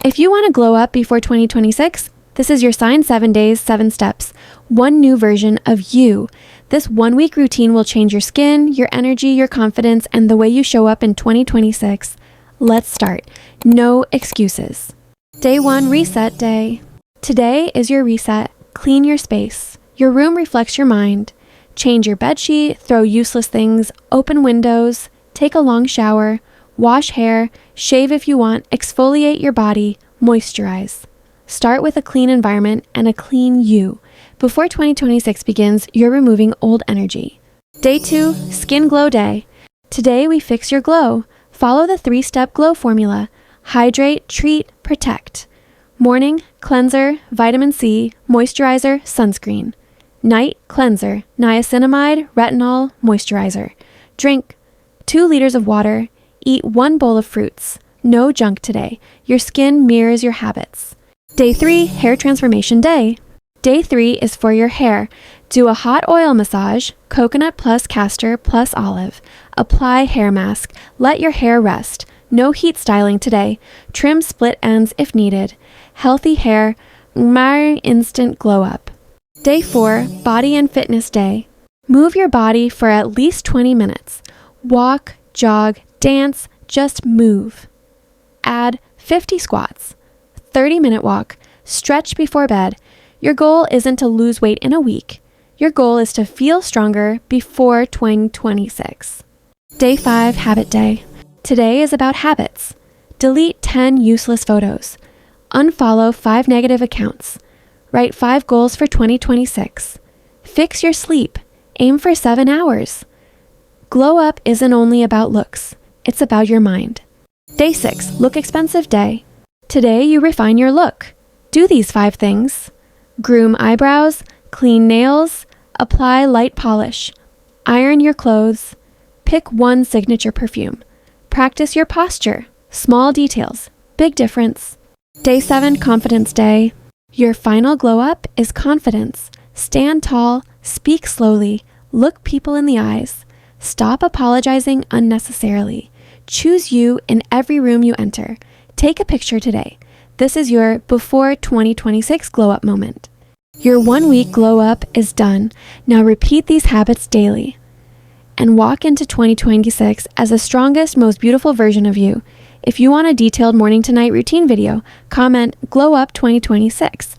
If you want to glow up before 2026, this is your sign 7 days, 7 steps. One new version of you. This 1 week routine will change your skin, your energy, your confidence, and the way you show up in 2026. Let's start. No excuses. Day 1, reset day. Today is your reset. Clean your space. Your room reflects your mind. Change your bedsheet, throw useless things, open windows, take a long shower, wash hair, shave if you want, exfoliate your body, moisturize. Start with a clean environment and a clean you. Before 2026 begins, you're removing old energy. Day 2, skin glow day. Today we fix your glow. Follow the 3-step glow formula. Hydrate, treat, protect. Morning, cleanser, vitamin C, moisturizer, sunscreen. Night, cleanser, niacinamide, retinol, moisturizer. Drink 2 liters of water. Eat 1 bowl of fruits. No junk today. Your skin mirrors your habits. Day 3, hair transformation day. Day 3 is for your hair. Do a hot oil massage, coconut plus castor plus olive. Apply hair mask. Let your hair rest. No heat styling today. Trim split ends if needed. Healthy hair, instant glow up. Day 4, body and fitness day. Move your body for at least 20 minutes. Walk, jog, dance, just move. Add 50 squats. 30-minute walk. Stretch before bed. Your goal isn't to lose weight in a week. Your goal is to feel stronger before 2026. Day 5, habit day. Today is about habits. Delete 10 useless photos. Unfollow 5 negative accounts. Write 5 goals for 2026. Fix your sleep. Aim for 7 hours. Glow up isn't only about looks. It's about your mind. Day 6, look expensive day. Today you refine your look. Do these 5 things. Groom eyebrows, clean nails, apply light polish, iron your clothes, pick 1 signature perfume. Practice your posture. Small details, big difference. Day 7, confidence day. Your final glow up is confidence. Stand tall, speak slowly, look people in the eyes. Stop apologizing unnecessarily. Choose you in every room you enter. Take a picture today. This is your before 2026 glow up moment. Your 1 week glow up is done. Now repeat these habits daily and walk into 2026 as the strongest, most beautiful version of you. If you want a detailed morning to night routine video, comment glow up 2026.